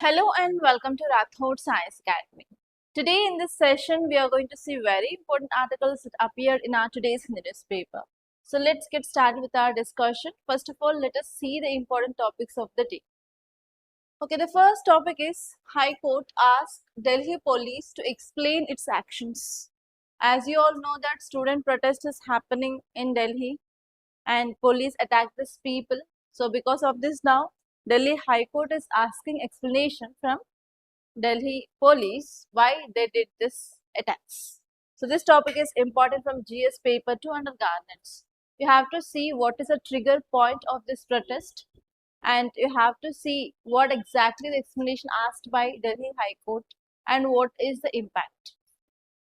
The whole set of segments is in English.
Hello and welcome to Rathods IAS Academy. Today in this session, we are going to see very important articles that appeared in our today's newspaper. So let's get started with our discussion. First of all, let us see the important topics of the day. Okay, the first topic is High Court asked Delhi police to explain its actions. As you all know that student protest is happening in Delhi and police attacked these people. So because of this now, Delhi High Court is asking explanation from Delhi police why they did this attacks. So this topic is important from GS paper 2 under governance. You have to see what is the trigger point of this protest and you have to see what exactly the explanation asked by Delhi High Court and what is the impact.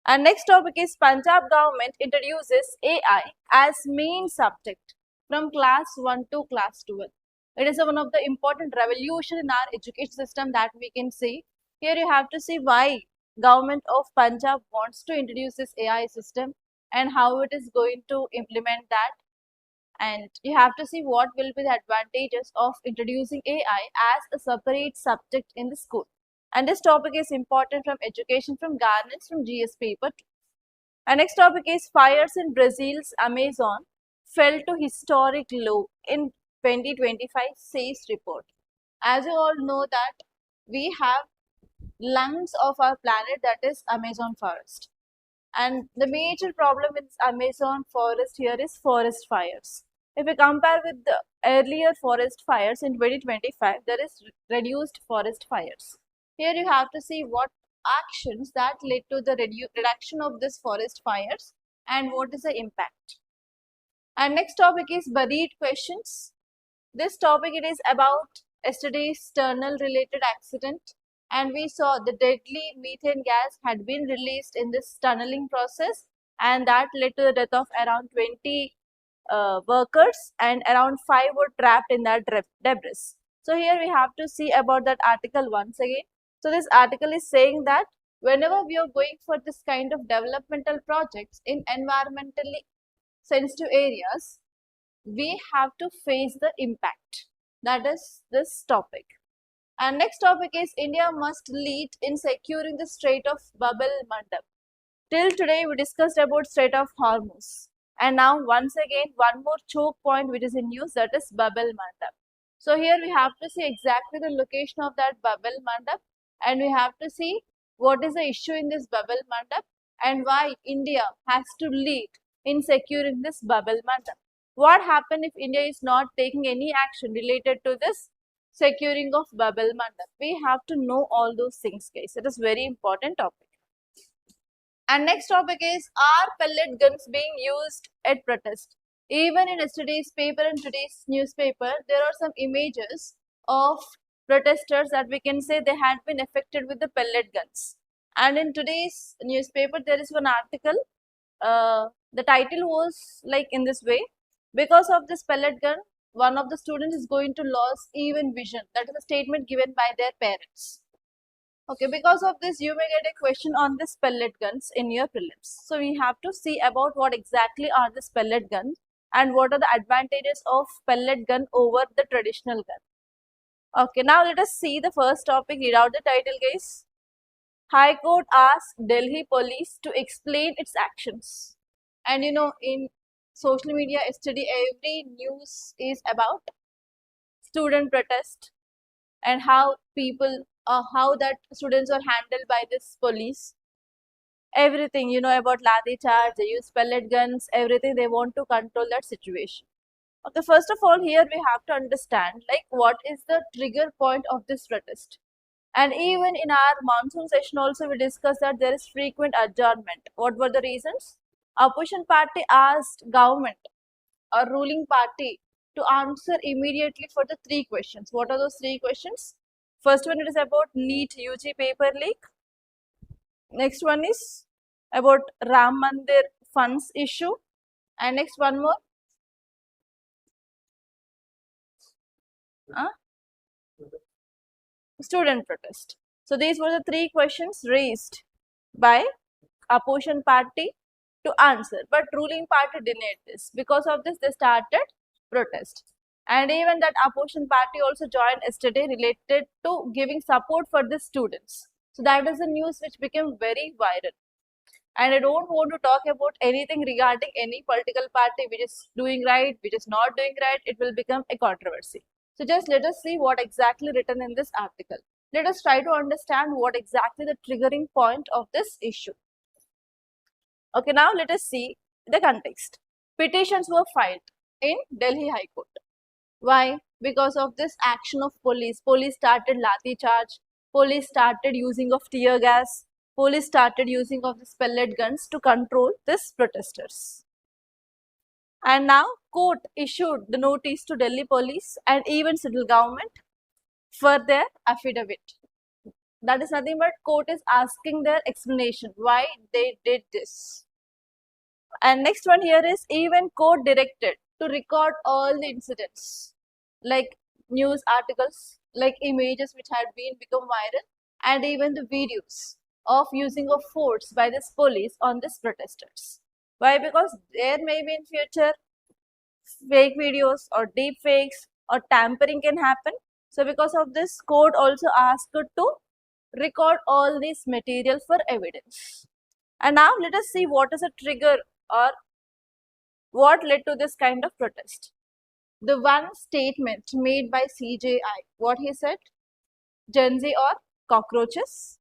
And next topic is Punjab government introduces AI as main subject from class 1 to class 12. It is one of the important revolution in our education system that we can see. Here you have to see why government of Punjab wants to introduce this AI system and how it is going to implement that. And you have to see what will be the advantages of introducing AI as a separate subject in the school. And this topic is important from education from governance from GS paper 2. And next topic is fires in Brazil's Amazon fell to historic low in 2025 says report. As you all know that we have lungs of our planet, that is Amazon forest. And the major problem in Amazon forest here is forest fires. If we compare with the earlier forest fires in 2025, there is reduced forest fires. Here you have to see what actions that led to the reduction of this forest fires and what is the impact. And next topic is buried questions. This topic it is about yesterday's tunnel related accident and we saw the deadly methane gas had been released in this tunneling process and that led to the death of around 20 workers and around 5 were trapped in that debris. So here we have to see about that article once again. So this article is saying that whenever we are going for this kind of developmental projects in environmentally sensitive areas, we have to face the impact. That is this topic. And next topic is India must lead in securing the Strait of Bab el-Mandeb. Till today we discussed about Strait of Hormuz. And now once again one more choke point which is in news, that is Bab el-Mandeb. So here we have to see exactly the location of that Bab el-Mandeb and we have to see what is the issue in this Bab el-Mandeb and why India has to lead in securing this Bab el-Mandeb. What happens if India is not taking any action related to this securing of Bab el-Mandeb? We have to know all those things, guys. It is very important topic. And next topic is, are pellet guns being used at protest? Even in yesterday's paper and today's newspaper, there are some images of protesters that we can say they had been affected with the pellet guns. And in today's newspaper, there is one article. The title was like in this way: because of this pellet gun, one of the students is going to lose even vision. That is a statement given by their parents. Okay, because of this, you may get a question on this pellet guns in your prelims. So we have to see about what exactly are this pellet guns and what are the advantages of pellet gun over the traditional gun. Okay, now let us see the first topic. Read out the title, guys. High Court asked Delhi police to explain its actions. And you know, in social media yesterday, every news is about student protest and how people, how that students are handled by this police. Everything, you know, about lathi charge, they use pellet guns, everything, they want to control that situation. Okay, first of all, here we have to understand like what is the trigger point of this protest. And even in our monsoon session also we discussed that there is frequent adjournment. What were the reasons? Opposition party asked government or ruling party to answer immediately for the 3 questions. What are those 3 questions? First one, it is about NEET UG paper leak. Next one is about Ram Mandir funds issue. And next one more. Student protest. So these were the 3 questions raised by opposition party to answer, but ruling party denied this. Because of this, they started protest. And even that opposition party also joined yesterday related to giving support for the students. So that is the news which became very viral. And I don't want to talk about anything regarding any political party which is doing right, which is not doing right. It will become a controversy. So just let us see what exactly written in this article. Let us try to understand what exactly the triggering point of this issue. Okay, now let us see the context. Petitions were filed in Delhi High Court. Why? Because of this action of police. Police started lathi charge. Police started using of tear gas. Police started using of the pellet guns to control these protesters. And now court issued the notice to Delhi police and even central government for their affidavit. That is nothing but court is asking their explanation why they did this. And next one here is even court directed to record all the incidents like news articles, like images which had been become viral, and even the videos of using of force by this police on these protesters. Why? Because there may be in future fake videos or deep fakes or tampering can happen. So because of this, court also asked to record all this material for evidence. And now let us see what is a trigger or what led to this kind of protest. The one statement made by CJI, what he said, Gen Z or cockroaches.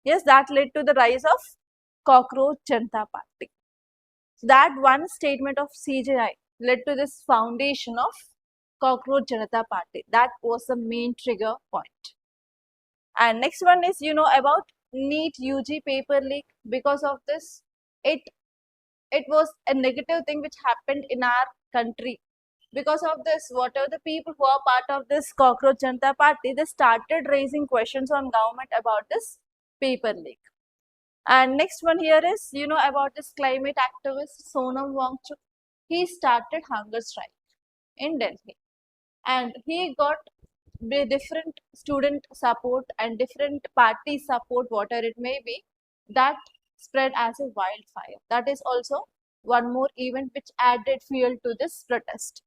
Yes, that led to the rise of Cockroach Janata Party. So that one statement of CJI led to this foundation of Cockroach Janata Party. That was the main trigger point. And next one is, about NEET UG paper leak. Because of this, it was a negative thing which happened in our country. Because of this, whatever the people who are part of this Cockroach Janata Party, they started raising questions on government about this paper leak. And next one here is, about this climate activist Sonam Wangchuk. He started hunger strike in Delhi. And he got different student support and different party support, whatever it may be, that spread as a wildfire. That is also one more event which added fuel to this protest.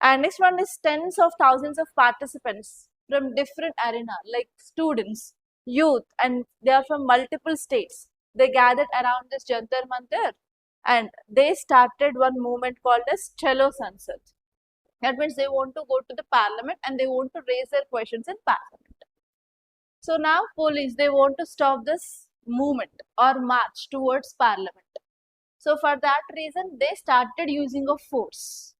And next one is tens of thousands of participants from different arena like students, youth, and they are from multiple states. They gathered around this Jantar Mandir and they started one movement called as Chalo Sansad. That means they want to go to the parliament and they want to raise their questions in parliament. So now police, they want to stop this movement or march towards parliament. So for that reason, they started using of force.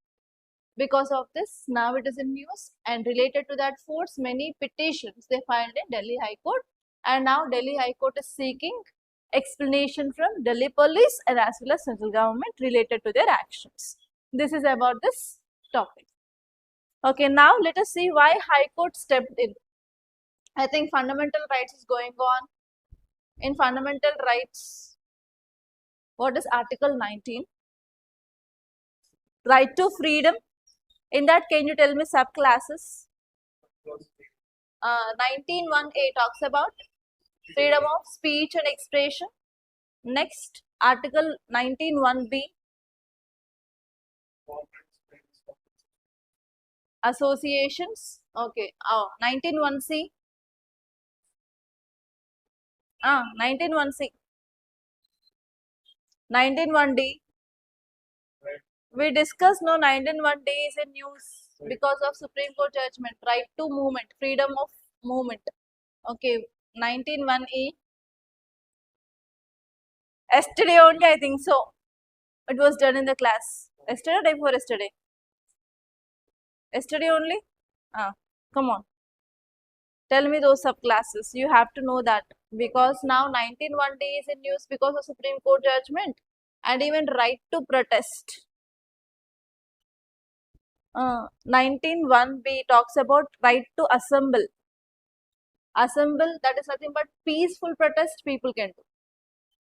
Because of this, now it is in news, and related to that force, many petitions they filed in Delhi High Court, and now Delhi High Court is seeking explanation from Delhi police and as well as central government related to their actions. This is about this topic. Okay, now let us see why High Court stepped in. I think fundamental rights is going on. In fundamental rights, what is Article 19? Right to freedom. In that, can you tell me subclasses? 19(1)(a) talks about freedom of speech and expression. Next, Article 19(1)(b), associations. Okay. 19(1)(c). 19(1)(c). 19(1)(d). We discussed 19(1)(d) is in news because of Supreme Court judgment. Right to movement, freedom of movement. Okay. 19(1)(e). Yesterday only, I think so. It was done in the class. Yesterday or day before yesterday? Yesterday only? Come on. Tell me those subclasses. You have to know that. Because now 19(1)(d) is in news because of Supreme Court judgment. And even right to protest. 19(1)(b) talks about right to assemble. Assemble, that is nothing but peaceful protest people can do.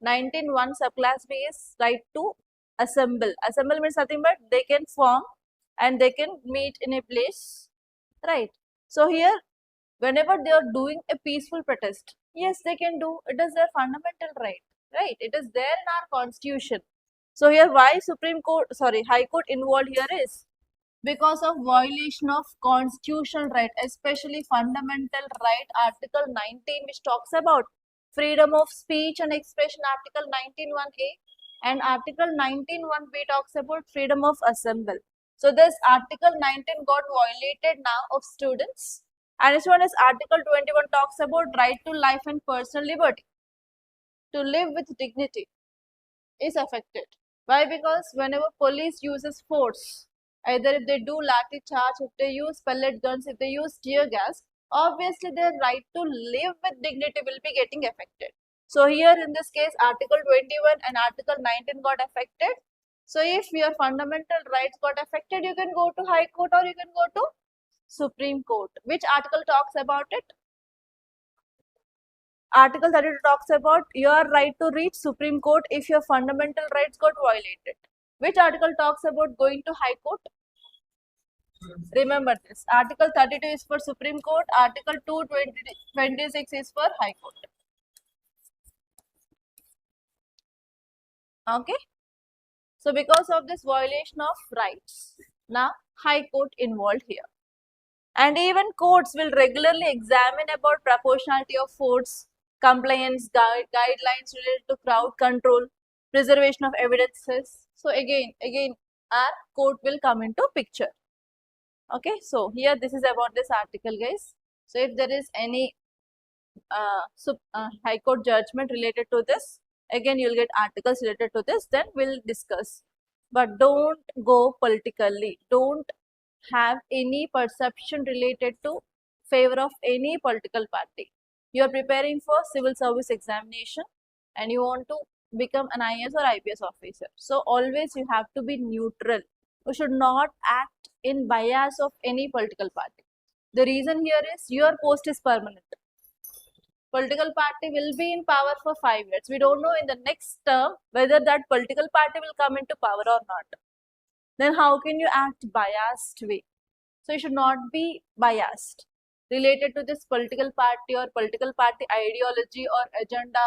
19(1) subclass B is right to assemble. Assemble means nothing but they can form and they can meet in a place, right? So here, whenever they are doing a peaceful protest, yes, they can do. It is their fundamental right, right? It is there in our constitution. So here, why High Court involved here is because of violation of constitutional right, especially fundamental right, Article 19, which talks about freedom of speech and expression, Article 19(1)(a), and Article 19(1)(b) talks about freedom of assembly. So this Article 19 got violated now of students, and this one is Article 21 talks about right to life and personal liberty, to live with dignity is affected. Why? Because whenever police uses force, either if they do lathi charge, if they use pellet guns, if they use tear gas, obviously their right to live with dignity will be getting affected. So here in this case, Article 21 and Article 19 got affected. So if your fundamental rights got affected, you can go to High Court or you can go to Supreme Court. Which article talks about it? Article 32 talks about your right to reach Supreme Court if your fundamental rights got violated. Which article talks about going to High Court? Remember this. Article 32 is for Supreme Court. Article 226 is for High Court. Okay. So because of this violation of rights, now High Court involved here. And even courts will regularly examine about proportionality of force, compliance, guidelines related to crowd control, preservation of evidences. So again, our court will come into picture. Okay, so here this is about this article, guys. So if there is any High Court judgment related to this, again you'll get articles related to this, then we'll discuss. But don't go politically. Don't have any perception related to favor of any political party. You are preparing for civil service examination and you want to become an IAS or IPS officer. So always you have to be neutral. You should not act in bias of any political party. The reason here is your post is permanent. Political party will be in power for 5 years. We don't know in the next term whether that political party will come into power or not. Then how can you act biased way? So you should not be biased related to this political party or political party ideology or agenda.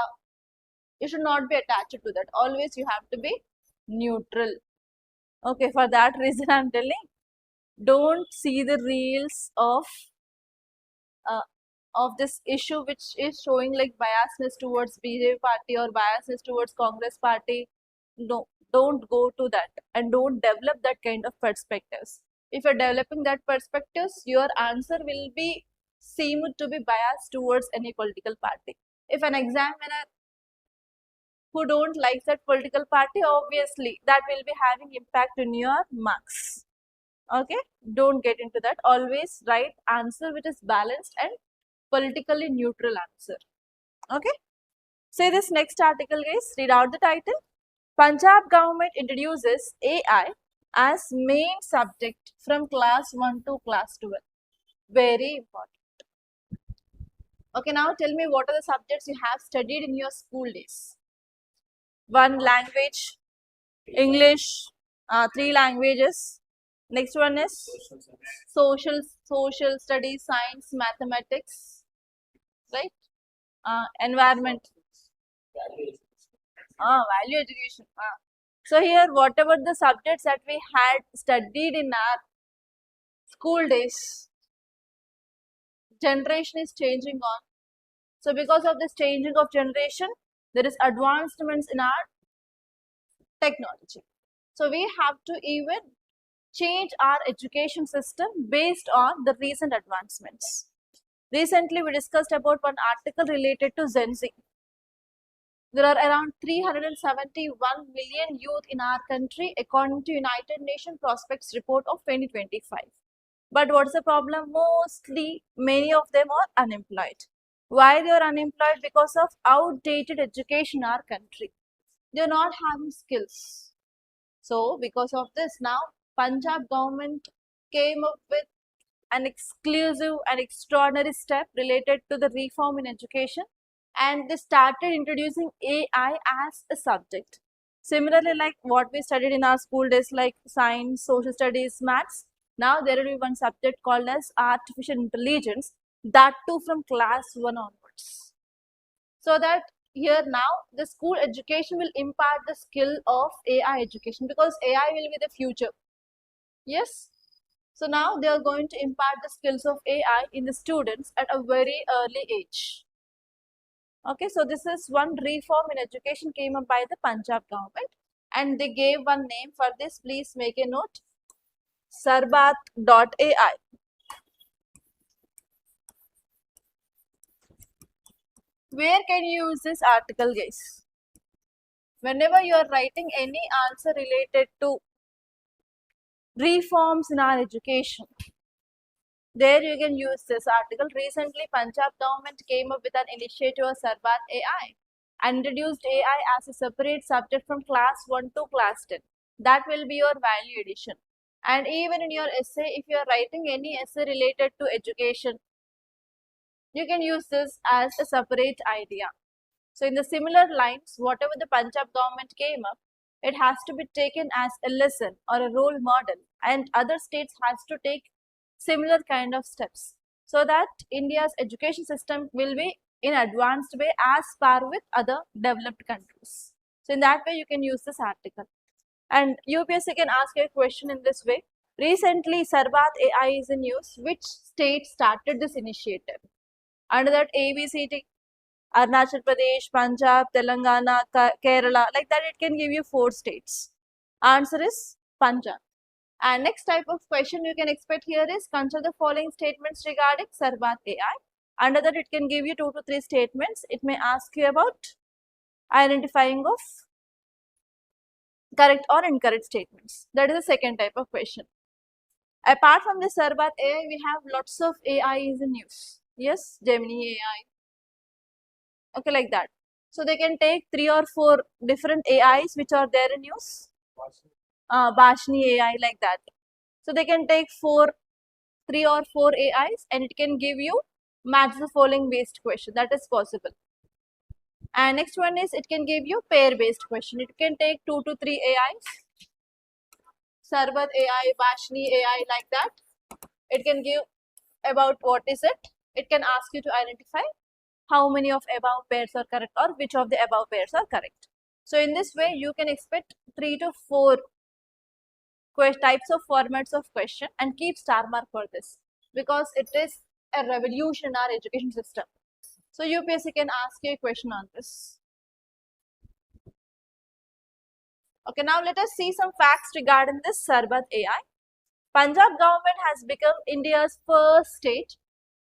You should not be attached to that. Always you have to be neutral. Okay, for that reason I'm telling, don't see the reels of this issue which is showing like biasness towards BJP party or biasness towards Congress party. No, don't go to that and don't develop that kind of perspectives. If you're developing that perspectives, your answer will be seemed to be biased towards any political party. If an examiner who don't like that political party, obviously that will be having impact on your marks. Okay, don't get into that. Always write answer which is balanced and politically neutral answer. Okay, say this next article, guys. Read out the title. Punjab government introduces AI as main subject from class 1 to class 12. Very important. Okay, now tell me what are the subjects you have studied in your school days. One language, English, 3 languages. Next one is social studies, science, mathematics, right? Environment. Value education. So here, whatever the subjects that we had studied in our school days, generation is changing on. So because of this changing of generation, there is advancements in our technology. So we have to even change our education system based on the recent advancements. Recently, we discussed about one article related to Gen Z. There are around 371 million youth in our country according to United Nations Prospects Report of 2025. But what's the problem? Mostly, many of them are unemployed. Why they are unemployed? Because of outdated education in our country. They are not having skills. So, because of this, now Punjab government came up with an exclusive and extraordinary step related to the reform in education, and they started introducing AI as a subject. Similarly, like what we studied in our school days, like science, social studies, maths, now there will be one subject called as artificial intelligence, that too from class 1 onwards. So that here now the school education will impart the skill of AI education, because AI will be the future. Yes. So now they are going to impart the skills of AI in the students at a very early age. Okay, so this is one reform in education came up by the Punjab government, and they gave one name for this. Please make a note. Sarbat.ai. Where can you use this article, guys? Whenever you are writing any answer related to reforms in our education, there you can use this article. Recently, Punjab government came up with an initiative of Sarbat AI and introduced AI as a separate subject from class 1 to class 10. That will be your value addition. And even in your essay, if you are writing any essay related to education, you can use this as a separate idea. So in the similar lines, whatever the Punjab government came up, it has to be taken as a lesson or a role model, and other states has to take similar kind of steps so that India's education system will be in advanced way as par with other developed countries. So in that way, you can use this article. And UPSC can ask a question in this way. Recently, Sarbat AI is in use. Which state started this initiative? Under that, ABCD, Arunachal Pradesh, Punjab, Telangana, Kerala, like that it can give you 4 states. Answer is Punjab. And next type of question you can expect here is consider the following statements regarding Sarbat AI. Under that it can give you 2 to 3 statements. It may ask you about identifying of correct or incorrect statements. That is the second type of question. Apart from the Sarbat AI, we have lots of AIs in use. Yes, Gemini AI. Okay, like that. So they can take 3 or 4 different AIs which are there in use. Bashni AI, like that. So they can take 3 or 4 AIs and it can give you match the following based question. That is possible. And next one is it can give you pair based question. It can take 2 to 3 AIs. Sarbat AI, Bashni AI, like that. It can give about what is it. It can ask you to identify how many of above pairs are correct or which of the above pairs are correct. So in this way, you can expect 3 to 4 types of formats of question and keep star mark for this because it is a revolution in our education system. So UPSC can ask you a question on this. Okay, now let us see some facts regarding this Sarbat AI. Punjab government has become India's first state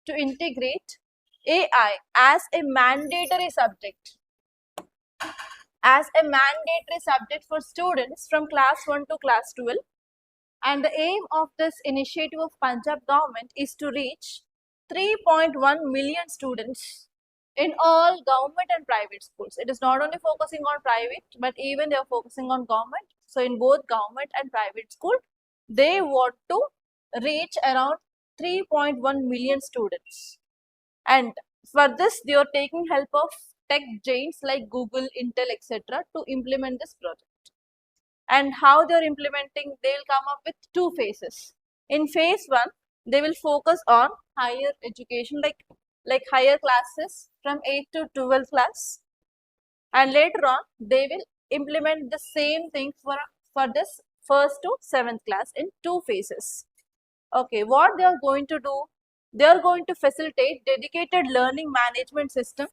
to integrate AI as a mandatory subject. As a mandatory subject for students from class 1 to class 12. And the aim of this initiative of Punjab government is to reach 3.1 million students in all government and private schools. It is not only focusing on private, but even they are focusing on government. So in both government and private school, they want to reach around 3.1 million students. And for this, they are taking help of tech giants like Google, Intel, etc. to implement this project. And how they are implementing, they will come up with 2 phases. In phase 1, they will focus on higher education, like higher classes from 8th to 12th class. And later on, they will implement the same thing for this 1st to 7th class in 2 phases. Okay, what they are going to do? They are going to facilitate dedicated learning management system.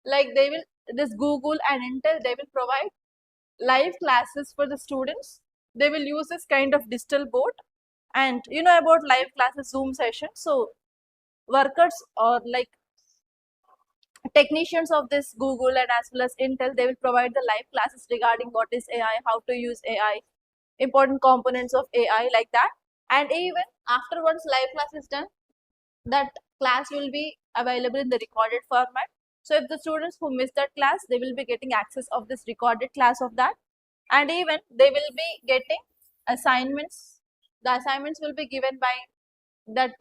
Like this Google and Intel, they will provide live classes for the students. They will use this kind of digital board, and you know about live classes, Zoom session. So workers or like technicians of this Google and as well as Intel, they will provide the live classes regarding what is AI, how to use AI, important components of AI, like that. And even after once live class is done, that class will be available in the recorded format. So if the students who miss that class, they will be getting access of this recorded class of that. And even they will be getting assignments. The assignments will be given by that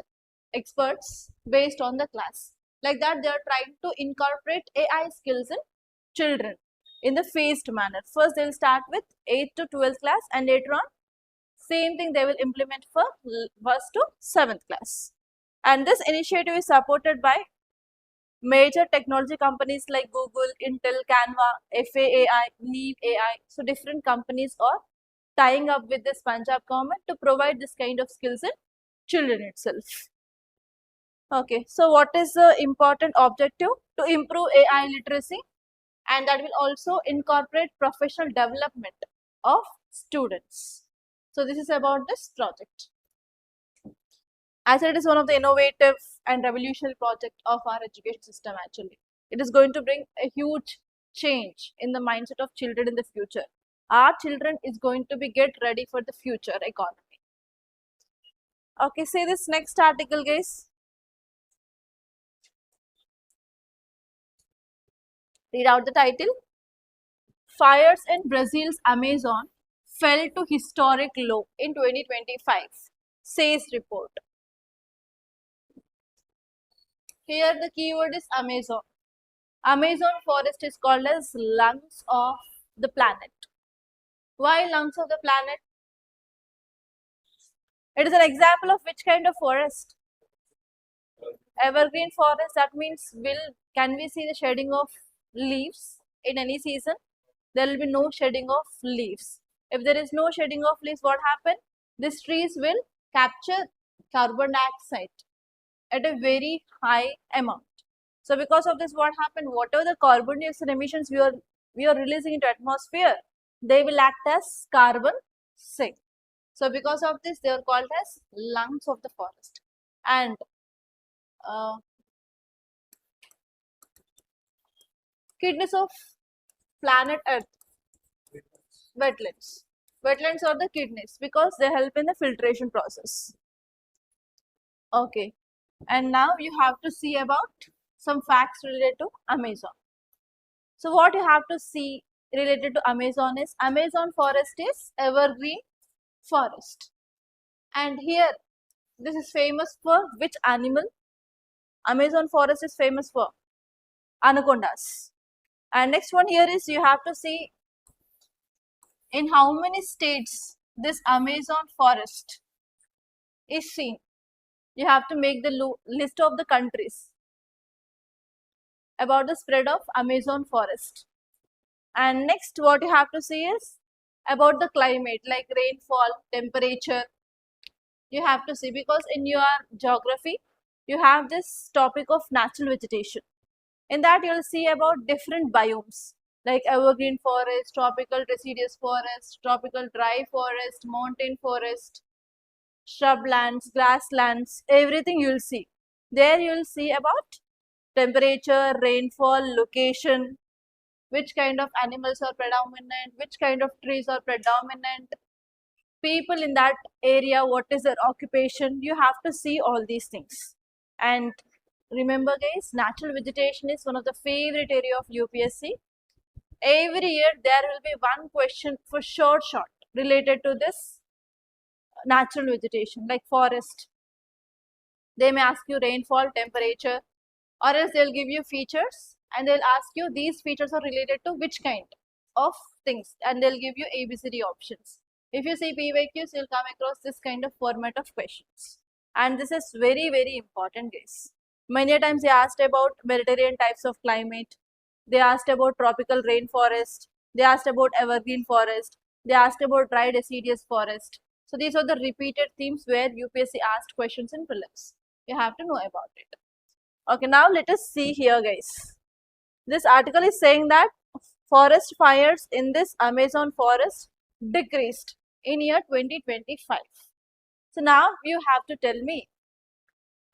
experts based on the class. Like that, they are trying to incorporate AI skills in children in the phased manner. First, they will start with 8th to 12th class, and later on, same thing they will implement for 1st to 7th class. And this initiative is supported by major technology companies like Google, Intel, Canva, FAAI, Leave AI. So different companies are tying up with this Punjab government to provide this kind of skills in children itself. Okay, so what is the important objective? To improve AI literacy, and that will also incorporate professional development of students. So this is about this project. I said it is one of the innovative and revolutionary project of our education system actually. It is going to bring a huge change in the mindset of children in the future. Our children is going to be get ready for the future economy. Okay, say this next article guys. Read out the title. Fires in Brazil's Amazon fell to historic low in 2025, says report. Here the keyword is Amazon. Amazon forest is called as lungs of the planet. Why lungs of the planet? It is an example of which kind of forest? Evergreen forest. That means can we see the shedding of leaves in any season? There will be no shedding of leaves. If there is no shedding of leaves, what happen? These trees will capture carbon dioxide at a very high amount. So because of this, what happened? Whatever the carbon dioxide emissions we are releasing into atmosphere, they will act as carbon sink. So because of this, they are called as lungs of the forest. And kidneys of planet Earth, wetlands. Wetlands are the kidneys because they help in the filtration process. Okay, and now you have to see about some facts related to Amazon. So what you have to see related to Amazon is Amazon forest is evergreen forest. And here this is famous for which animal? Amazon forest is famous for anacondas. And next one here is you have to see in how many states this Amazon forest is seen. You have to make the list of the countries about the spread of Amazon forest. And next what you have to see is about the climate like rainfall, temperature. You have to see because in your geography you have this topic of natural vegetation. In that you will see about different biomes like evergreen forest, tropical deciduous forest, tropical dry forest, mountain forest, shrublands, grasslands, everything you will see. There you will see about temperature, rainfall, location, which kind of animals are predominant, which kind of trees are predominant, people in that area, what is their occupation. You have to see all these things. And remember guys, natural vegetation is one of the favorite area of UPSC. Every year there will be one question for short related to this natural vegetation like forest. They may ask you rainfall, temperature, or else they'll give you features and they'll ask you these features are related to which kind of things, and they'll give you ABCD options. If you see PYQs, you'll come across this kind of format of questions. And this is very, very important guys. Many times they asked about Mediterranean types of climate. They asked about tropical rainforest. They asked about evergreen forest. They asked about dry deciduous forest. So these are the repeated themes where UPSC asked questions in prelims. You have to know about it. Okay, now let us see here guys. This article is saying that forest fires in this Amazon forest decreased in year 2025. So now you have to tell me.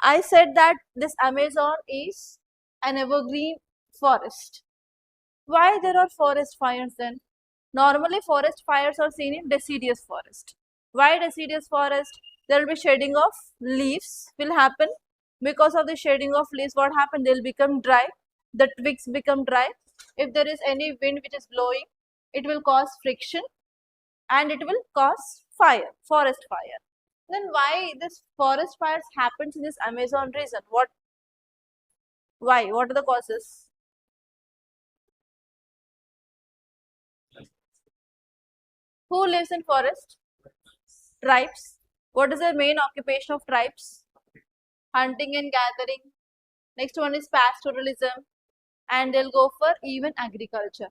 I said that this Amazon is an evergreen forest. Why there are forest fires then? Normally forest fires are seen in deciduous forest. Why deciduous forest? There will be shedding of leaves will happen. Because of the shedding of leaves, what happen? They will become dry. The twigs become dry. If there is any wind which is blowing, it will cause friction and it will cause fire, forest fire. Then why this forest fires happens in this Amazon region? Why? What are the causes? Who lives in forest? Tribes. What is the main occupation of tribes? Hunting and gathering. Next one is pastoralism. And they'll go for even agriculture.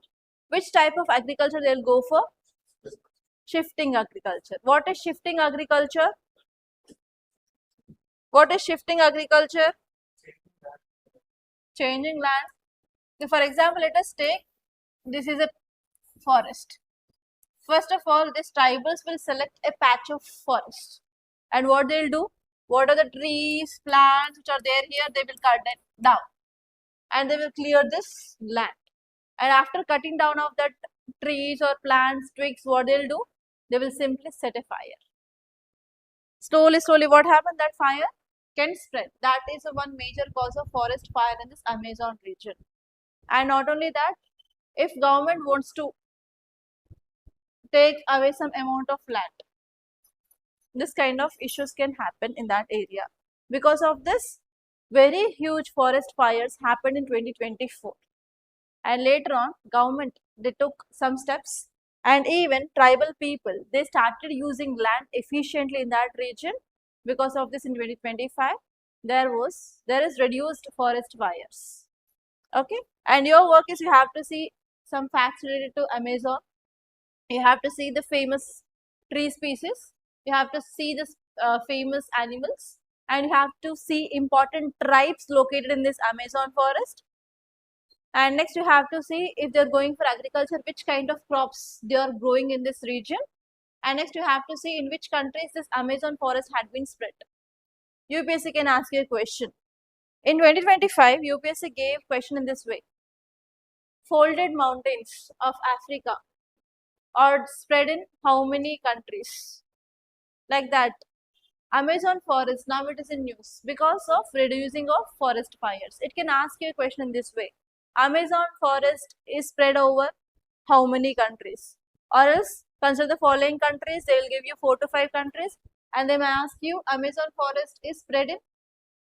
Which type of agriculture they'll go for? Shifting agriculture. What is shifting agriculture? What is shifting agriculture? Changing land. So for example, let us take, this is a forest. First of all, these tribals will select a patch of forest. And what they'll do? What are the trees, plants which are there here? They will cut it down. And they will clear this land. And after cutting down of that trees or plants, twigs, what they'll do? They will simply set a fire. Slowly, what happened? That fire can spread. That is one major cause of forest fire in this Amazon region. And not only that, if government wants to take away some amount of land, this kind of issues can happen in that area. Because of this, very huge forest fires happened in 2024. And later on, government, they took some steps, and even tribal people, they started using land efficiently in that region. Because of this, in 2025, there is reduced forest fires. Okay, and your work is, you have to see some facts related to Amazon. You have to see the famous tree species. You have to see the famous animals, and you have to see important tribes located in this Amazon forest. And next, you have to see if they're going for agriculture, which kind of crops they are growing in this region. And next, you have to see in which countries this Amazon forest had been spread. UPSC can ask you a question. In 2025, UPSC gave question in this way. Folded mountains of Africa are spread in how many countries? Like that. Amazon forest, now it is in news because of reducing of forest fires. It can ask you a question in this way. Amazon forest is spread over how many countries? Or else consider the following countries. They will give you 4 to 5 countries, and they may ask you Amazon forest is spread in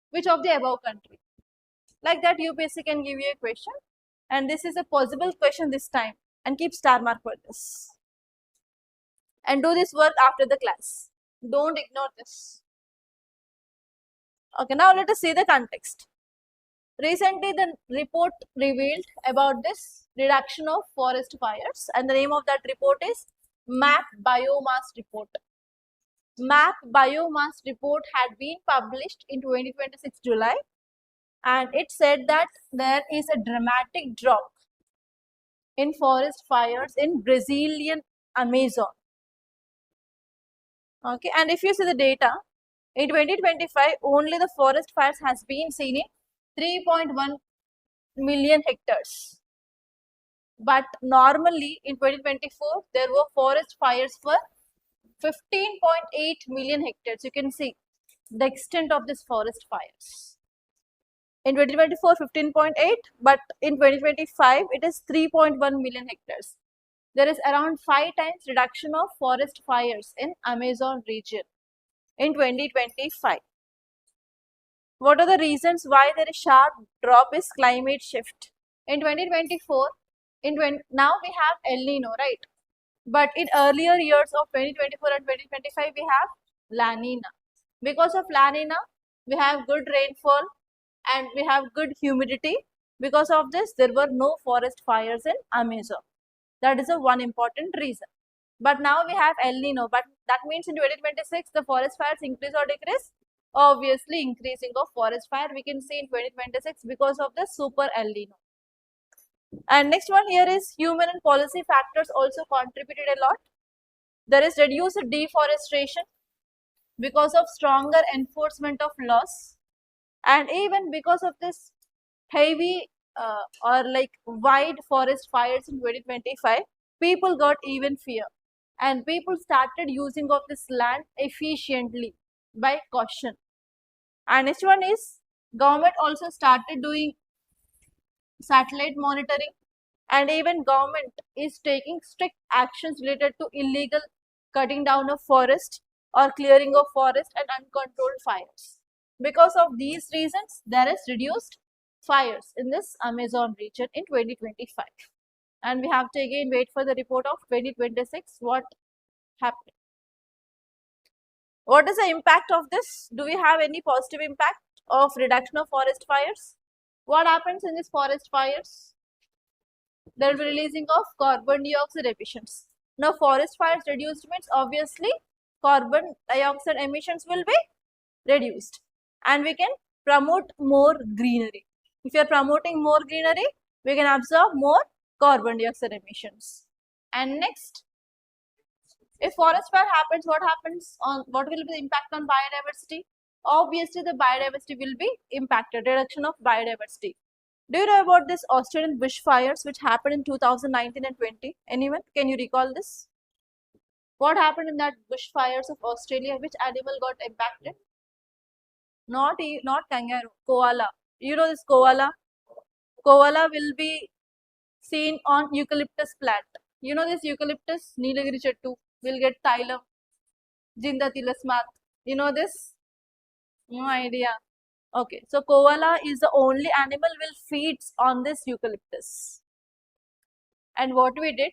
which of the above country. Like that, UPSC can give you a question, and this is a possible question this time, and keep star mark for this. And do this work after the class. Don't ignore this. Okay, now let us see the context. Recently, the report revealed about this reduction of forest fires, and the name of that report is MAP Biomass Report. MAP Biomass Report had been published in 2026 July, and it said that there is a dramatic drop in forest fires in Brazilian Amazon. Okay, and if you see the data, in 2025, only the forest fires has been seen in 3.1 million hectares. But normally in 2024, there were forest fires for 15.8 million hectares. You can see the extent of this forest fires. In 2024, 15.8, but in 2025, it is 3.1 million hectares. There is around 5 times reduction of forest fires in Amazon region in 2025. What are the reasons why there is sharp drop is climate shift? In 2024, now we have El Nino, right? But in earlier years of 2024 and 2025, we have La Nina. Because of La Nina, we have good rainfall and we have good humidity. Because of this, there were no forest fires in Amazon. That is one important reason. But now we have El Nino. But that means in 2026, the forest fires increase or decrease? Obviously, increasing of forest fire we can see in 2026 because of the super El Nino. And next one here is human and policy factors also contributed a lot. There is reduced deforestation because of stronger enforcement of laws, and even because of this heavy or like wide forest fires in 2025, people got even fear, and people started using of this land efficiently by caution. And next one is government also started doing satellite monitoring, and even government is taking strict actions related to illegal cutting down of forest or clearing of forest and uncontrolled fires. Because of these reasons, there is reduced fires in this Amazon region in 2025. And we have to again wait for the report of 2026, what happened. What is the impact of this? Do we have any positive impact of reduction of forest fires? What happens in these forest fires? There will be releasing of carbon dioxide emissions. Now, forest fires reduced means obviously carbon dioxide emissions will be reduced. and we can promote more greenery. If you are promoting more greenery, we can absorb more carbon dioxide emissions. And next, if forest fire happens, what happens on, what will be the impact on biodiversity? Obviously, the biodiversity will be impacted, reduction of biodiversity. Do you know about this Australian bushfires which happened in 2019 and 20? Anyone? Can you recall this? What happened in that bushfires of Australia? Which animal got impacted? Not kangaroo, koala. You know this koala? Koala will be seen on eucalyptus plant. You know this eucalyptus, Nilagiri chettu, will get xylem, Jinda tilasmat. You know this? No idea. Okay, so koala is the only animal will feeds on this eucalyptus. And what we did,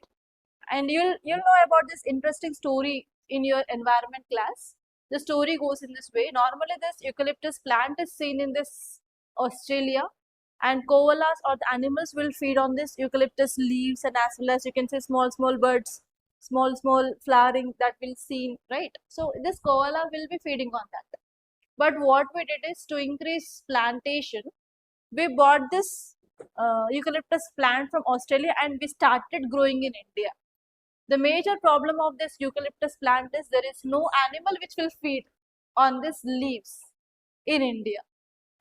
and you'll know about this interesting story in your environment class. The story goes in this way. Normally, this eucalyptus plant is seen in this Australia, and koalas or the animals will feed on this eucalyptus leaves, and as well as you can say small birds, small flowering that will seen, right? So this koala will be feeding on that. But what we did is to increase plantation, we bought this eucalyptus plant from Australia and we started growing in India. The major problem of this eucalyptus plant is there is no animal which will feed on these leaves in India.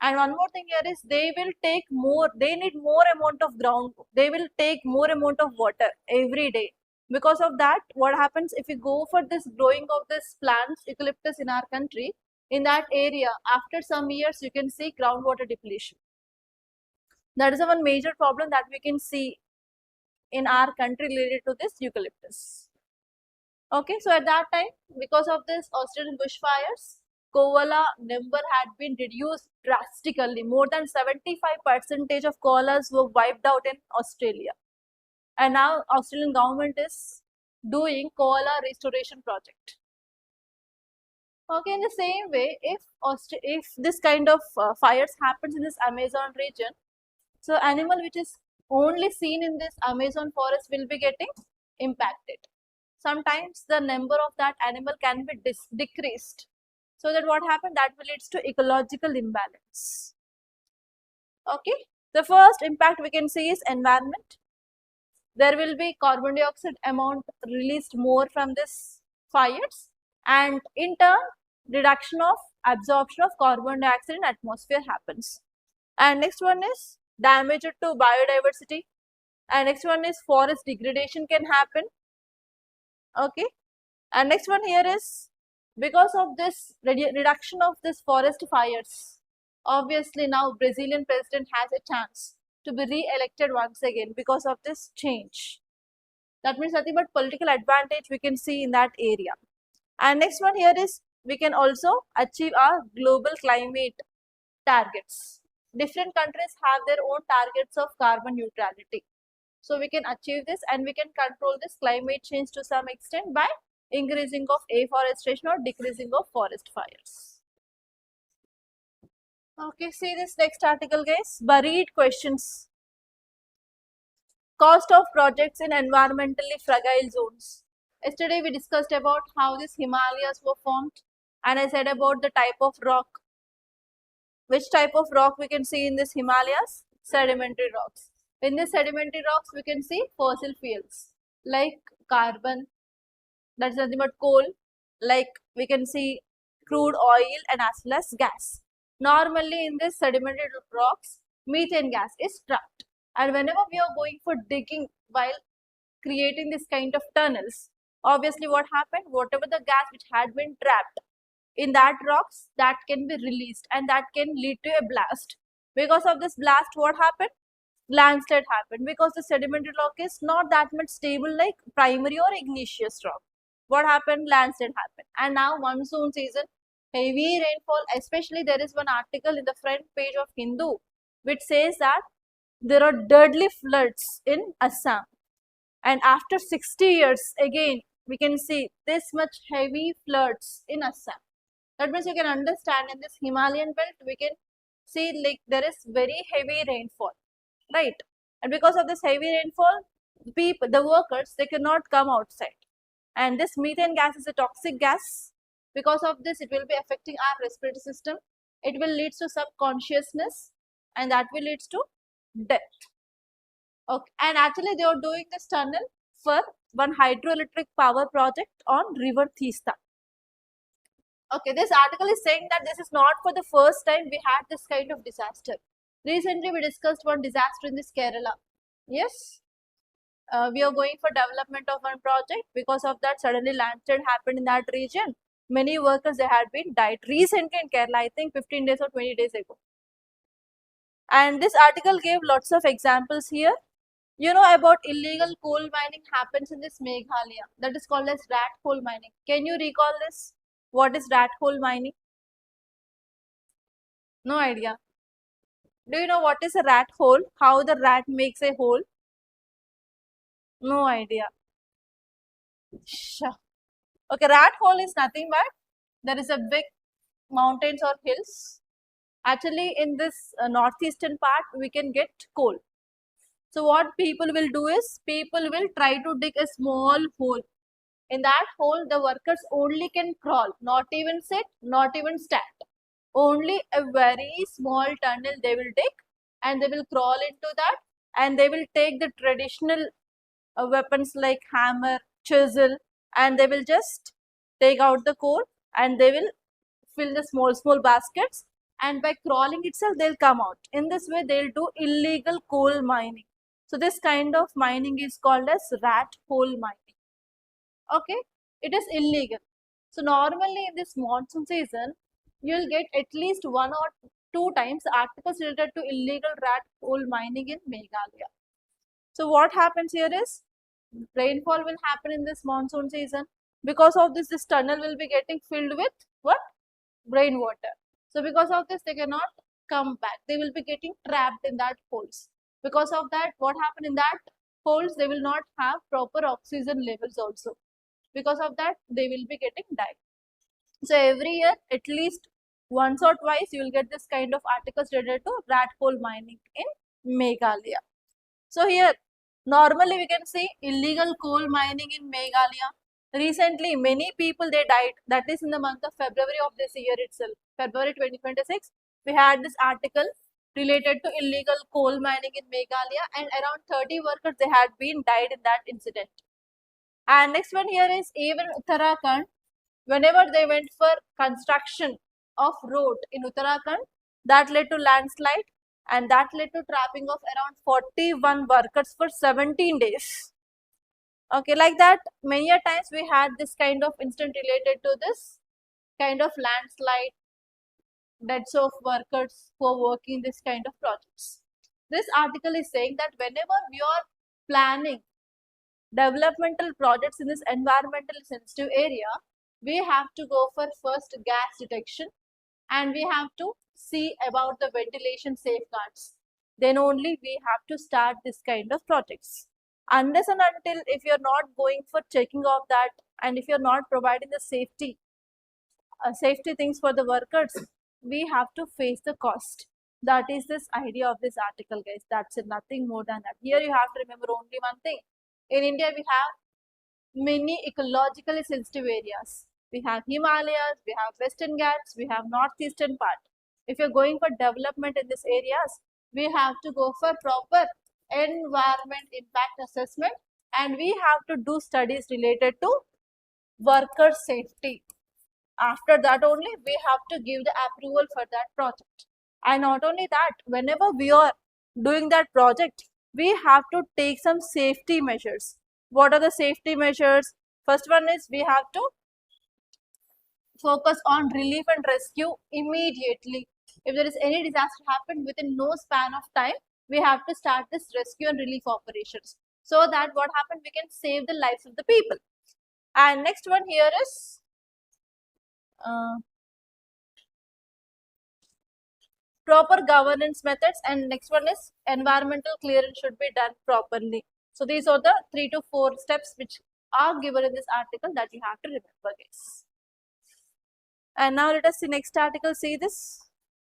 And one more thing here is they need more amount of ground, they will take more amount of water every day. Because of that, what happens if we go for this growing of this plants, eucalyptus in our country, in that area, after some years, you can see groundwater depletion. That is one major problem that we can see in our country related to this eucalyptus. Okay, so at that time, because of this Australian bushfires, koala number had been reduced drastically. More than 75% of koalas were wiped out in Australia. And now Australian government is doing koala restoration project. Okay, in the same way, if this kind of fires happens in this Amazon region, so animal which is only seen in this Amazon forest will be getting impacted. Sometimes the number of that animal can be decreased. So that what happened, that will leads to ecological imbalance. Okay, the first impact we can see is environment. There will be carbon dioxide amount released more from this fires, and in turn reduction of absorption of carbon dioxide in atmosphere happens. And next one is damage to biodiversity, and next one is forest degradation can happen. Okay, and next one here is because of this reduction of this forest fires, obviously now Brazilian president has a chance to be re-elected once again because of this change. That means nothing but political advantage we can see in that area. And next one here is we can also achieve our global climate targets. Different countries have their own targets of carbon neutrality. So we can achieve this and we can control this climate change to some extent by increasing of afforestation or decreasing of forest fires. Okay, see this next article guys, buried questions. Cost of projects in environmentally fragile zones. Yesterday we discussed about how these Himalayas were formed, and I said about the type of rock. Which type of rock we can see in this Himalayas? Sedimentary rocks. In this sedimentary rocks we can see fossil fuels like carbon, that is nothing but coal, like we can see crude oil and as well as gas. Normally in this sedimentary rocks, methane gas is trapped, and whenever we are going for digging while creating this kind of tunnels, obviously what happened, whatever the gas which had been trapped in that rocks, that can be released and that can lead to a blast. Because of this blast, what happened? Landslide happened, because the sedimentary rock is not that much stable like primary or igneous rock. What happened? Landslide happened. And now monsoon season, heavy rainfall, especially there is one article in the front page of Hindu which says that there are deadly floods in Assam, and after 60 years again we can see this much heavy floods in Assam. That means you can understand in this Himalayan belt we can see like there is very heavy rainfall, right? And because of this heavy rainfall, the workers, they cannot come outside, and this methane gas is a toxic gas. Because of this, it will be affecting our respiratory system, it will lead to subconsciousness, and that will lead to death. Okay, and actually they are doing this tunnel for one hydroelectric power project on River Teesta. Okay, this article is saying that this is not for the first time we had this kind of disaster. Recently, we discussed one disaster in this Kerala. Yes, we are going for development of one project. Because of that, suddenly landslide happened in that region. Many workers they had been died recently in Kerala. I think 15 days or 20 days ago. And this article gave lots of examples here. You know about illegal coal mining happens in this Meghalaya. That is called as rat hole mining. Can you recall this? What is rat hole mining? No idea. Do you know what is a rat hole? How the rat makes a hole? No idea. Sure. Okay, rat hole is nothing but there is a big mountains or hills. Actually, in this northeastern part, we can get coal. So what people will do is, people will try to dig a small hole. In that hole, the workers only can crawl, not even sit, not even stand. Only a very small tunnel they will dig, and they will crawl into that, and they will take the traditional weapons like hammer, chisel, and they will just take out the coal, and they will fill the small baskets, and by crawling itself they'll come out. In this way they'll do illegal coal mining. So this kind of mining is called as rat hole mining. Okay, it is illegal. So normally in this monsoon season, you'll get at least 1 or 2 times articles related to illegal rat hole mining in Meghalaya. So what happens here is, rainfall will happen in this monsoon season. Because of this tunnel will be getting filled with what? Rainwater. So because of this, they cannot come back. They will be getting trapped in that holes. Because of that, what happened in that holes? They will not have proper oxygen levels also. Because of that, they will be getting died. So every year, at least once or twice, you will get this kind of articles related to rat hole mining in Meghalaya. So here, normally we can see illegal coal mining in Meghalaya. Recently, many people they died. That is in the month of February of this year itself, February 2026. We had this article related to illegal coal mining in Meghalaya, and around 30 workers they had been died in that incident. And next one here is even Uttarakhand. Whenever they went for construction of road in Uttarakhand, that led to landslide, and that led to trapping of around 41 workers for 17 days. Okay, like that, many a times we had this kind of incident related to this kind of landslide, deaths of workers who are working this kind of projects. This article is saying that whenever we are planning developmental projects in this environmentally sensitive area, we have to go for first gas detection, and we have to see about the ventilation safeguards. Then only we have to start this kind of projects. Unless and until if you're not going for checking of that, and if you're not providing the safety things for the workers, we have to face the cost. That is this idea of this article, guys. That's it, nothing more than that. Here you have to remember only one thing. In India, we have many ecologically sensitive areas. We have Himalayas, we have Western Ghats, we have northeastern part. If you're going for development in these areas, we have to go for proper environment impact assessment, and we have to do studies related to worker safety. After that only, we have to give the approval for that project. And not only that, whenever we are doing that project, we have to take some safety measures. What are the safety measures? First one is we have to focus on relief and rescue immediately. If there is any disaster happen within no span of time, we have to start this rescue and relief operations. So that what happened, we can save the lives of the people. And next one here is proper governance methods, and next one is environmental clearance should be done properly. So these are the 3 to 4 steps which are given in this article that you have to remember, guys. And now let us see next article. See this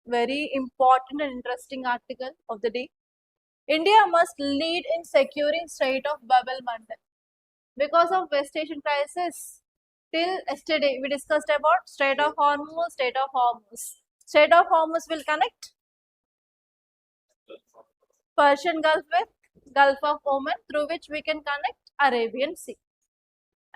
very important and interesting article of the day. India must lead in securing Strait of Bab el-Mandeb. Because of West Asian crisis, till yesterday we discussed about Strait of Hormuz, Strait of Hormuz. Strait of Hormuz will connect Persian Gulf with Gulf of Oman, through which we can connect Arabian Sea.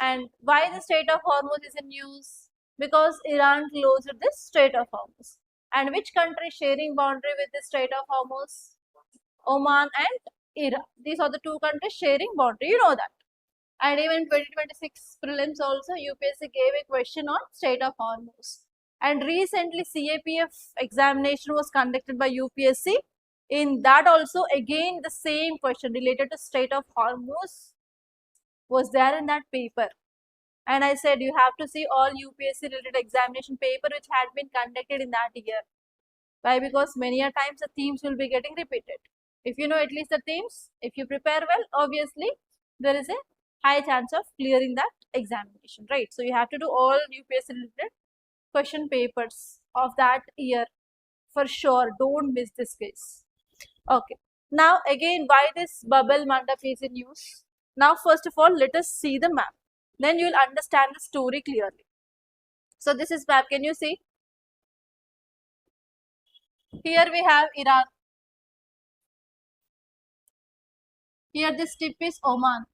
And why the Strait of Hormuz is in news? Because Iran closed this Strait of Hormuz. And which country sharing boundary with the Strait of Hormuz? Oman and Iran. These are the two countries sharing boundary. You know that. And even in 2026 prelims also, UPSC gave a question on Strait of Hormuz. And recently CAPF examination was conducted by UPSC. In that also, again the same question related to Strait of Hormuz was there in that paper. And I said you have to see all UPSC related examination paper which had been conducted in that year. Why? Because many a times the themes will be getting repeated. If you know at least the themes, if you prepare well, obviously there is a high chance of clearing that examination, right? So you have to do all UPSC related question papers of that year for sure. Don't miss this case. Okay. Now again, why this el-Mandeb is in use? Now first of all, let us see the map. Then you will understand the story clearly. So this is map. Can you see? Here we have Iran. Here this tip is Oman.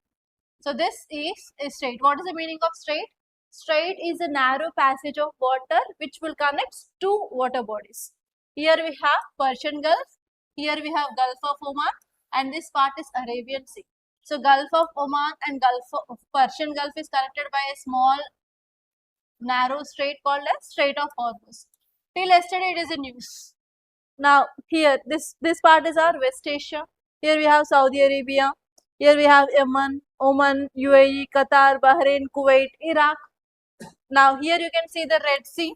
So this is a strait. What is the meaning of strait? Strait is a narrow passage of water which will connect two water bodies. Here we have Persian Gulf. Here we have Gulf of Oman. And this part is Arabian Sea. So Gulf of Oman and Gulf of Persian Gulf is connected by a small narrow strait called as Strait of Hormuz. Till yesterday it is in use. Now here this part is our West Asia. Here we have Saudi Arabia. Here we have Yemen, Oman, UAE, Qatar, Bahrain, Kuwait, Iraq. Now here you can see the Red Sea.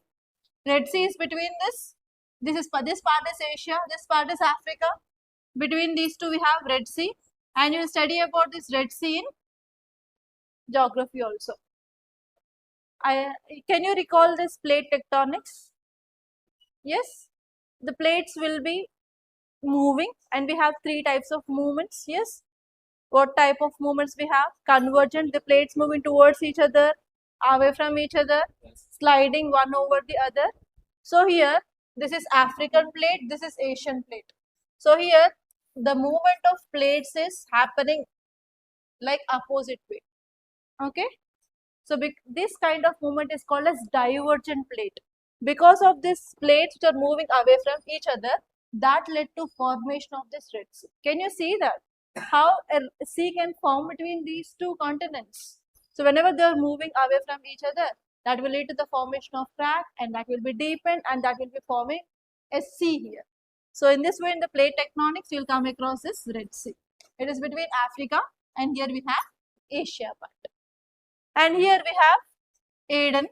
Red Sea is between this. This part is Asia. This part is Africa. Between these two we have Red Sea. And you will study about this Red Sea in geography also. Can you recall this plate tectonics? Yes, the plates will be moving and we have three types of movements. Yes, what type of movements we have? Convergent, the plates moving towards each other, away from each other, sliding one over the other. So here, this is African plate, this is Asian plate. So here, the movement of plates is happening like opposite way. Okay. So this kind of movement is called as divergent plate. Because of these plates which are moving away from each other, that led to formation of this Red Sea. Can you see that? How a sea can form between these two continents. So whenever they are moving away from each other, that will lead to the formation of crack and that will be deepened and that will be forming a sea here. So in this way, in the plate tectonics, you will come across this Red Sea. It is between Africa and here we have Asia part. And here we have Aden.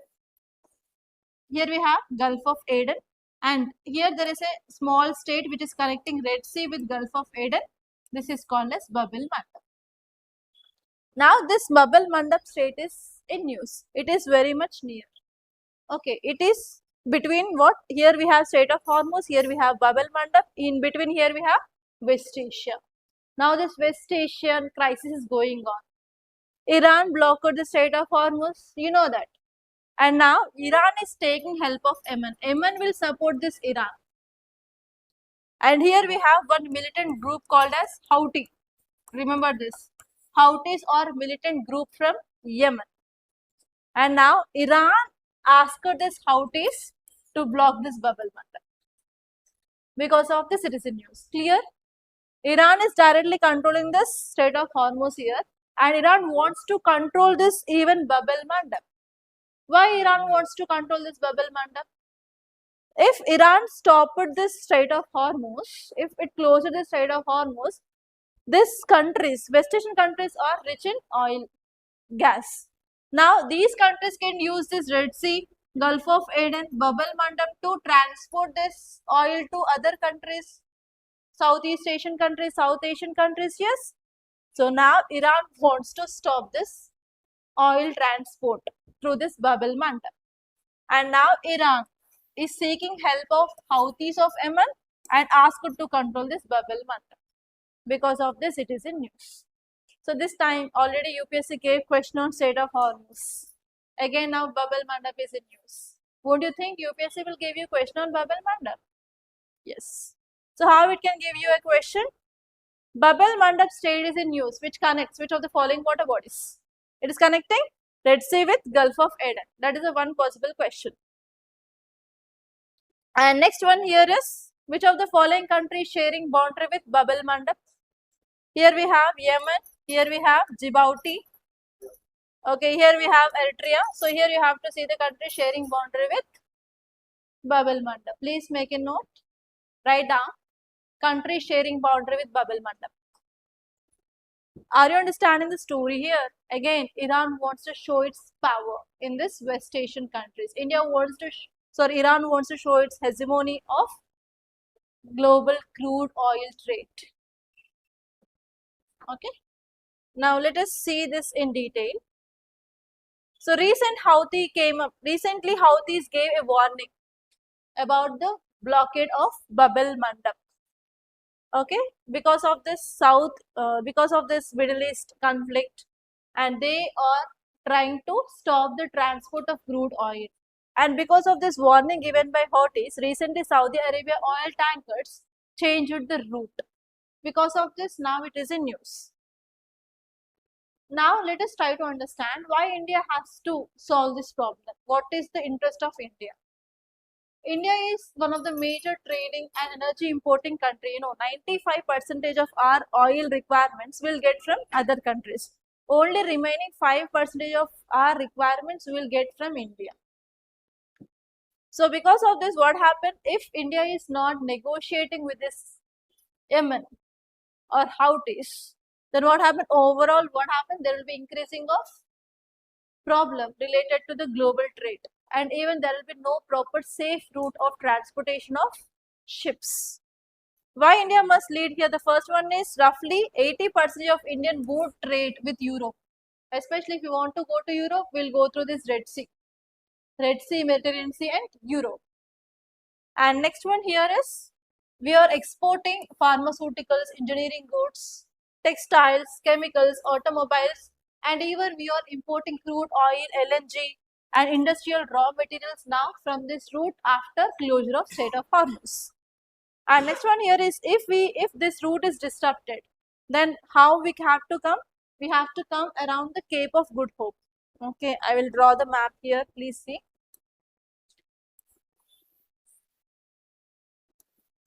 Here we have Gulf of Aden. And here there is a small state which is connecting Red Sea with Gulf of Aden. This is called as el-Mandeb. Now this el-Mandeb state is in use. It is very much near. Okay, it is between what? Here we have Strait of Hormuz, here we have el-Mandeb, in between here we have West Asia. Now this West Asian crisis is going on. Iran blocked the Strait of Hormuz, you know that. And now Iran is taking help of Yemen. Yemen will support this Iran. And here we have one militant group called as Houthi. Remember this. Houthis are militant group from Yemen. And now Iran asked this Houthis to block this el-Mandeb. Because of the citizen news. Clear? Iran is directly controlling this Strait of Hormuz here. And Iran wants to control this even el-Mandeb. Why Iran wants to control this el-Mandeb? If Iran stopped this Strait of Hormuz, if it closed the Strait of Hormuz, these countries, West Asian countries are rich in oil, gas. Now these countries can use this Red Sea, Gulf of Aden, el-Mandeb to transport this oil to other countries, Southeast Asian countries, South Asian countries, yes. So now Iran wants to stop this oil transport through this el-Mandeb. And now Iran is seeking help of Houthis of Yemen and asked to control this el-Mandeb. Because of this, it is in news. So this time already UPSC gave question on Strait of Hormuz. Again now el-Mandeb is in news. Won't you think UPSC will give you question on Bab el-Mandeb? Yes. So how it can give you a question? Bab el-Mandeb Strait is in news, which connects which of the following water bodies? It is connecting Red Sea with Gulf of Aden. That is a one possible question. And next one here is, which of the following countries sharing boundary with Bab el-Mandeb? Here we have Yemen, here we have Djibouti. Okay, here we have Eritrea. So here you have to see the country sharing boundary with Bab el-Mandeb. Please make a note. Write down country sharing boundary with Bab el-Mandeb. Are you understanding the story here? Again, Iran wants to show its power in this West Asian countries. Iran wants to show its hegemony of global crude oil trade. Okay. Now let us see this in detail. So recently Houthis gave a warning about the blockade of Bab el-Mandeb. Okay, because of this Middle East conflict, and they are trying to stop the transport of crude oil. And because of this warning given by Houthis, recently Saudi Arabia oil tankers changed the route. Because of this, now it is in news. Now let us try to understand why India has to solve this problem. What is the interest of India? India is one of the major trading and energy importing country. 95% of our oil requirements will get from other countries. Only remaining 5% of our requirements will get from India. So because of this, what happened if India is not negotiating with this Yemen or Houthis, then what happened overall? What happened? There will be increasing of problem related to the global trade, and even there will be no proper safe route of transportation of ships. Why India must lead here? The first one is roughly 80% of Indian wood trade with Europe. Especially if you want to go to Europe, we'll go through this Red Sea, Mediterranean Sea and Europe. And next one here is, we are exporting pharmaceuticals, engineering goods, textiles, chemicals, automobiles, and even we are importing crude oil, LNG, and industrial raw materials now from this route after closure of Strait of Hormuz. And next one here is, if this route is disrupted, then how we have to come? We have to come around the Cape of Good Hope. Okay, I will draw the map here. Please see.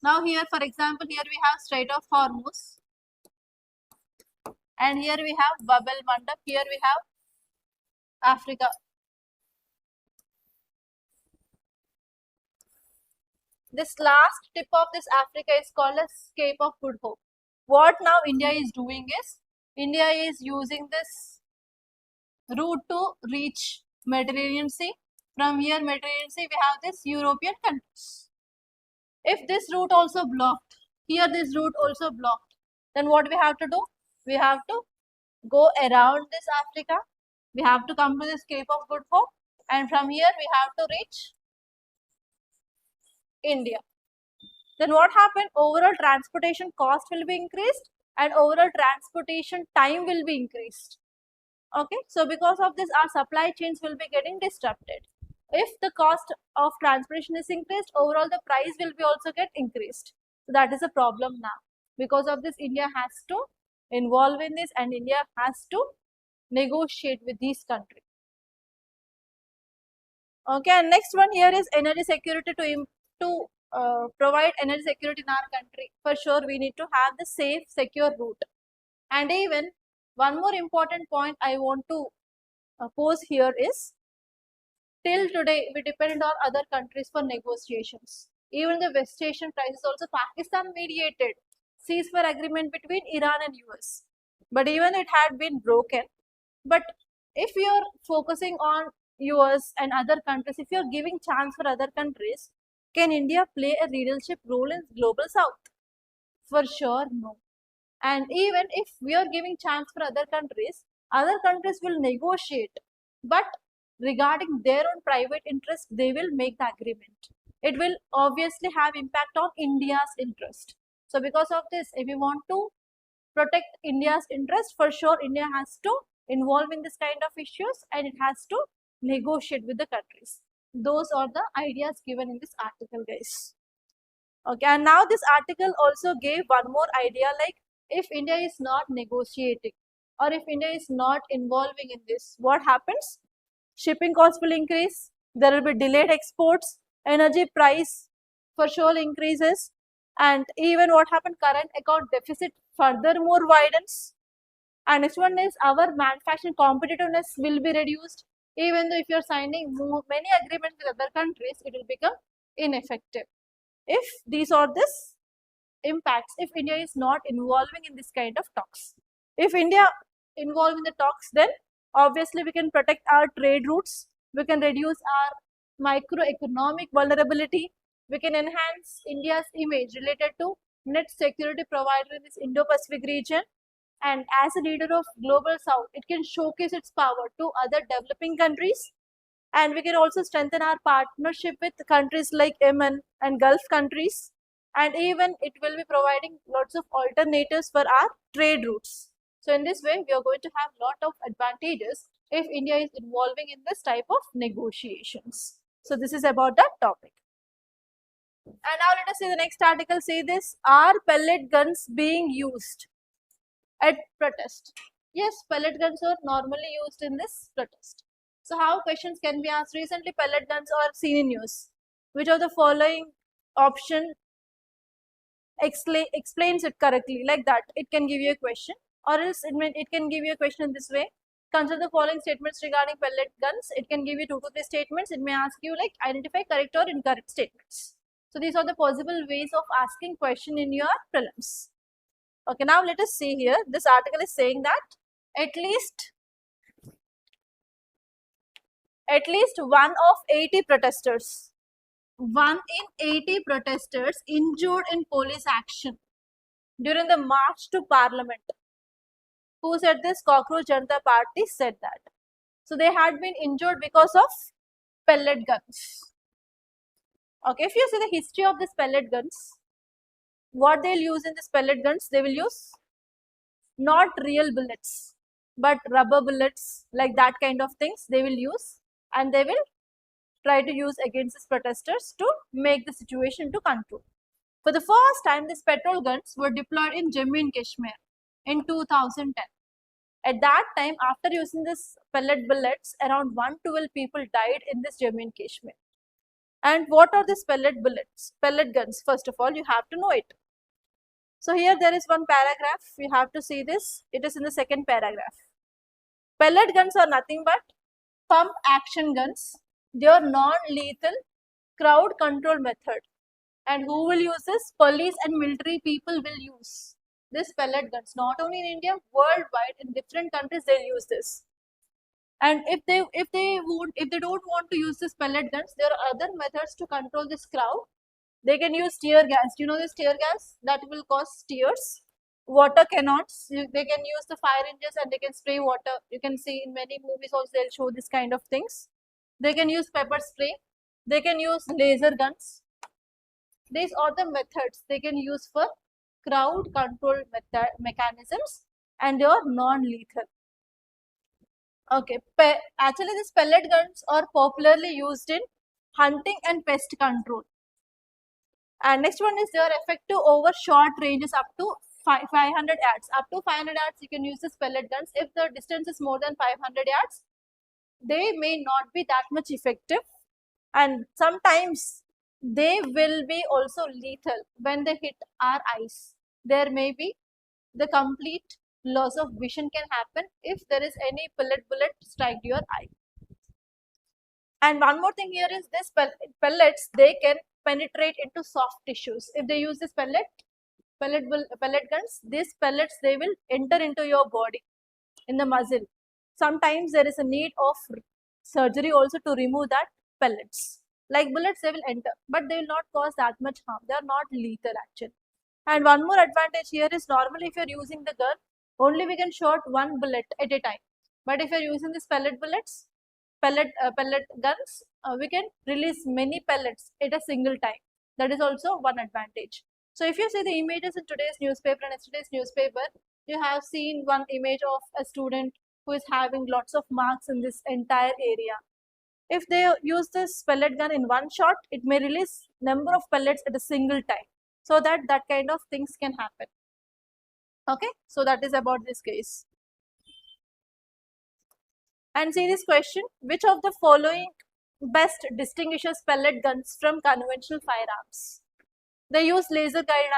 Now here, for example, here we have Strait of Hormuz, and here we have Bab el-Mandeb. Here we have Africa. This last tip of this Africa is called as Cape of Good Hope. What now India is doing is, India is using this route to reach Mediterranean Sea. From here Mediterranean Sea, we have this European countries. If this route also blocked, here this route also blocked, then what we have to do? We have to go around this Africa. We have to come to this Cape of Good Hope, and from here we have to reach India. Then what happened? Overall transportation cost will be increased and overall transportation time will be increased. Okay, so because of this, our supply chains will be getting disrupted. If the cost of transportation is increased, overall the price will be also get increased. So that is a problem now. Because of this, India has to involve in this, and India has to negotiate with these countries. Okay, and next one here is energy security. To provide energy security in our country, for sure we need to have the safe, secure route. And even one more important point I want to pose here is, till today we depend on other countries for negotiations. Even the West Asian crisis, also Pakistan mediated ceasefire agreement between Iran and US. But even it had been broken. But if you are focusing on US and other countries, if you are giving chance for other countries, can India play a leadership role in global south? For sure, no. And even if we are giving chance for other countries will negotiate. But regarding their own private interest, they will make the agreement. It will obviously have impact on India's interest. So because of this, if we want to protect India's interest, for sure India has to involve in this kind of issues, and it has to negotiate with the countries. Those are the ideas given in this article, guys. Okay, and now this article also gave one more idea, like if India is not negotiating or if India is not involving in this, what happens? Shipping costs will increase, there will be delayed exports, energy price for sure increases, and even what happened, current account deficit furthermore widens. And next one is our manufacturing competitiveness will be reduced. Even though if you are signing many agreements with other countries, it will become ineffective. If these are this impacts, if India is not involving in this kind of talks. If India involved in the talks, then obviously we can protect our trade routes, we can reduce our microeconomic vulnerability, we can enhance India's image related to net security provider in this Indo-Pacific region, and as a leader of global south, it can showcase its power to other developing countries, and we can also strengthen our partnership with countries like Yemen and Gulf countries, and even it will be providing lots of alternatives for our trade routes. So in this way, we are going to have lot of advantages if India is involving in this type of negotiations. So this is about that topic. And now let us see the next article. Say this: are pellet guns being used at protest? Yes, pellet guns are normally used in this protest. So how questions can be asked? Recently, pellet guns are seen in news. Which of the following option explains it correctly? Like that, it can give you a question, or else it can give you a question in this way. Consider the following statements regarding pellet guns. It can give you 2 to 3 statements. It may ask you like identify correct or incorrect statements. So these are the possible ways of asking question in your prelims. Okay, now let us see here. This article is saying that at least one of 80 protesters, 1 in 80 protesters injured in police action during the march to parliament. Who said this? Cockroach Janata Party said that. So they had been injured because of pellet guns. Okay, if you see the history of these pellet guns, what they'll use in these pellet guns, they will use not real bullets, but rubber bullets, like that kind of things they will use, and they will try to use against these protesters to make the situation to control. For the first time, these petrol guns were deployed in Jammu and Kashmir in 2010. At that time, after using this pellet bullets, around 112 people died in this Jammu and Kashmir. And what are these pellet bullets? Pellet guns, first of all, you have to know it. So here there is one paragraph, you have to see this, it is in the second paragraph. Pellet guns are nothing but pump action guns. They are non-lethal crowd control method. And who will use this? Police and military people will use this pellet guns. Not only in India, worldwide, in different countries they'll use this. And if they don't want to use this pellet guns, there are other methods to control this crowd. They can use tear gas. Do you know this tear gas? That will cause tears. Water cannons. They can use the fire engines and they can spray water. You can see in many movies also they'll show this kind of things. They can use pepper spray. They can use laser guns. These are the methods they can use for crowd control mechanisms, and they are non-lethal. Okay, actually these pellet guns are popularly used in hunting and pest control. And next one is they are effective over short ranges up to 500 yards. Up to 500 yards you can use these pellet guns. If the distance is more than 500 yards, they may not be that much effective, and sometimes they will be also lethal when they hit our eyes. There may be the complete loss of vision can happen if there is any bullet strike your eye. And one more thing here is this pellets, they can penetrate into soft tissues. If they use this pellet guns, these pellets, they will enter into your body, in the muscle. Sometimes there is a need of surgery also to remove that pellets. Like bullets, they will enter, but they will not cause that much harm. They are not lethal actually. And one more advantage here is normally if you are using the gun, only we can shoot one bullet at a time. But if you are using these pellet guns, we can release many pellets at a single time. That is also one advantage. So if you see the images in today's newspaper and yesterday's newspaper, you have seen one image of a student who is having lots of marks in this entire area. If they use this pellet gun in one shot, it may release number of pellets at a single time. So that kind of things can happen. Okay, so that is about this case. And see this question, which of the following best distinguishes pellet guns from conventional firearms? They use laser guided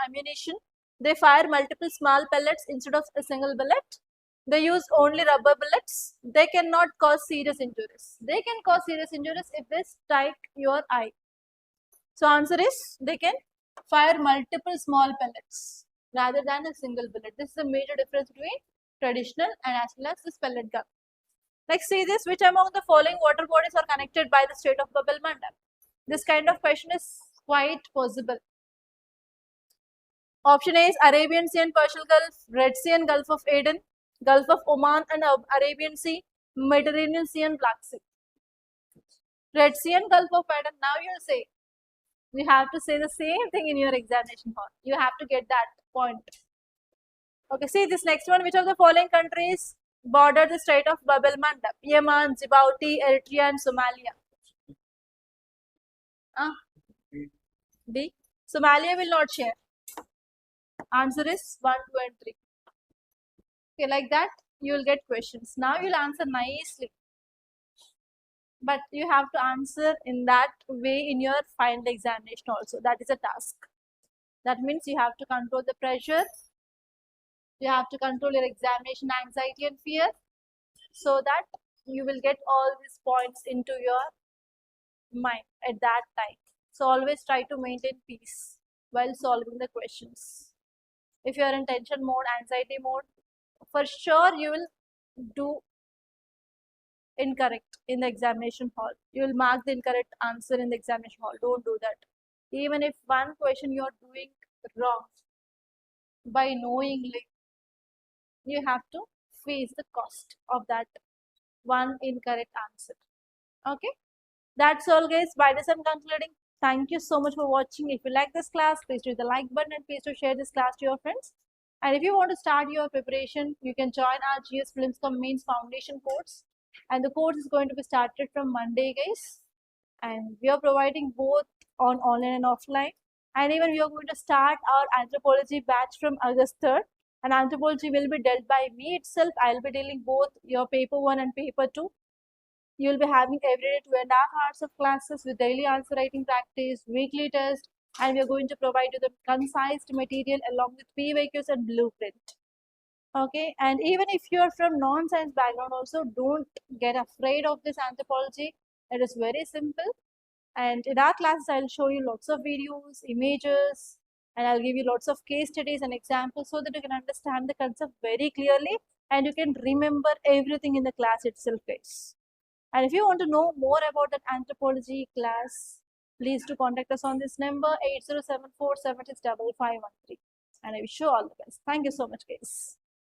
ammunition. They fire multiple small pellets instead of a single bullet. They use only rubber bullets. They cannot cause serious injuries. They can cause serious injuries if they strike your eye. So answer is they can fire multiple small pellets rather than a single bullet. This is a major difference between traditional and as well as this pellet gun. Like see this, which among the following water bodies are connected by the Strait of Bab el-Mandeb? This kind of question is quite possible. Option A is Arabian Sea and Persian Gulf, Red Sea and Gulf of Aden, Gulf of Oman and Arabian Sea, Mediterranean Sea and Black Sea. Red Sea and Gulf of Aden, now you'll say, you have to say the same thing in your examination hall. You have to get that point. Okay, see this next one, which of the following countries border the Strait of Bab el-Mandeb? Yemen, Djibouti, Eritrea and Somalia. D. Somalia will not share. Answer is 1, 2 and 3. Okay, like that you will get questions. Now you'll answer nicely. But you have to answer in that way in your final examination also. That is a task. That means you have to control the pressure. You have to control your examination anxiety and fear so that you will get all these points into your mind at that time. So always try to maintain peace while solving the questions. If you are in tension mode, anxiety mode, for sure you will do incorrect in the examination hall. You will mark the incorrect answer in the examination hall. Don't do that. Even if one question you are doing wrong, by knowingly, you have to face the cost of that one incorrect answer. Okay, that's all guys. By this I'm concluding. Thank you so much for watching. If you like this class, please do the like button and please do share this class to your friends. And if you want to start your preparation, you can join our GS Films Mains Foundation course. And the course is going to be started from Monday, guys. And we are providing both on online and offline. And even we are going to start our anthropology batch from August 3rd. And anthropology will be dealt by me itself. I'll be dealing both your paper 1 and paper 2. You'll be having every day 2.5 hours of classes with daily answer writing practice, weekly test, and we're going to provide you the concise material along with PYQs and blueprint. Okay, and even if you're from non-science background also, don't get afraid of this anthropology. It is very simple. And in our classes, I'll show you lots of videos, images, and I'll give you lots of case studies and examples so that you can understand the concept very clearly and you can remember everything in the class itself, guys. And if you want to know more about that anthropology class, please do contact us on this number 8074765513. And I wish you all the best. Thank you so much, guys.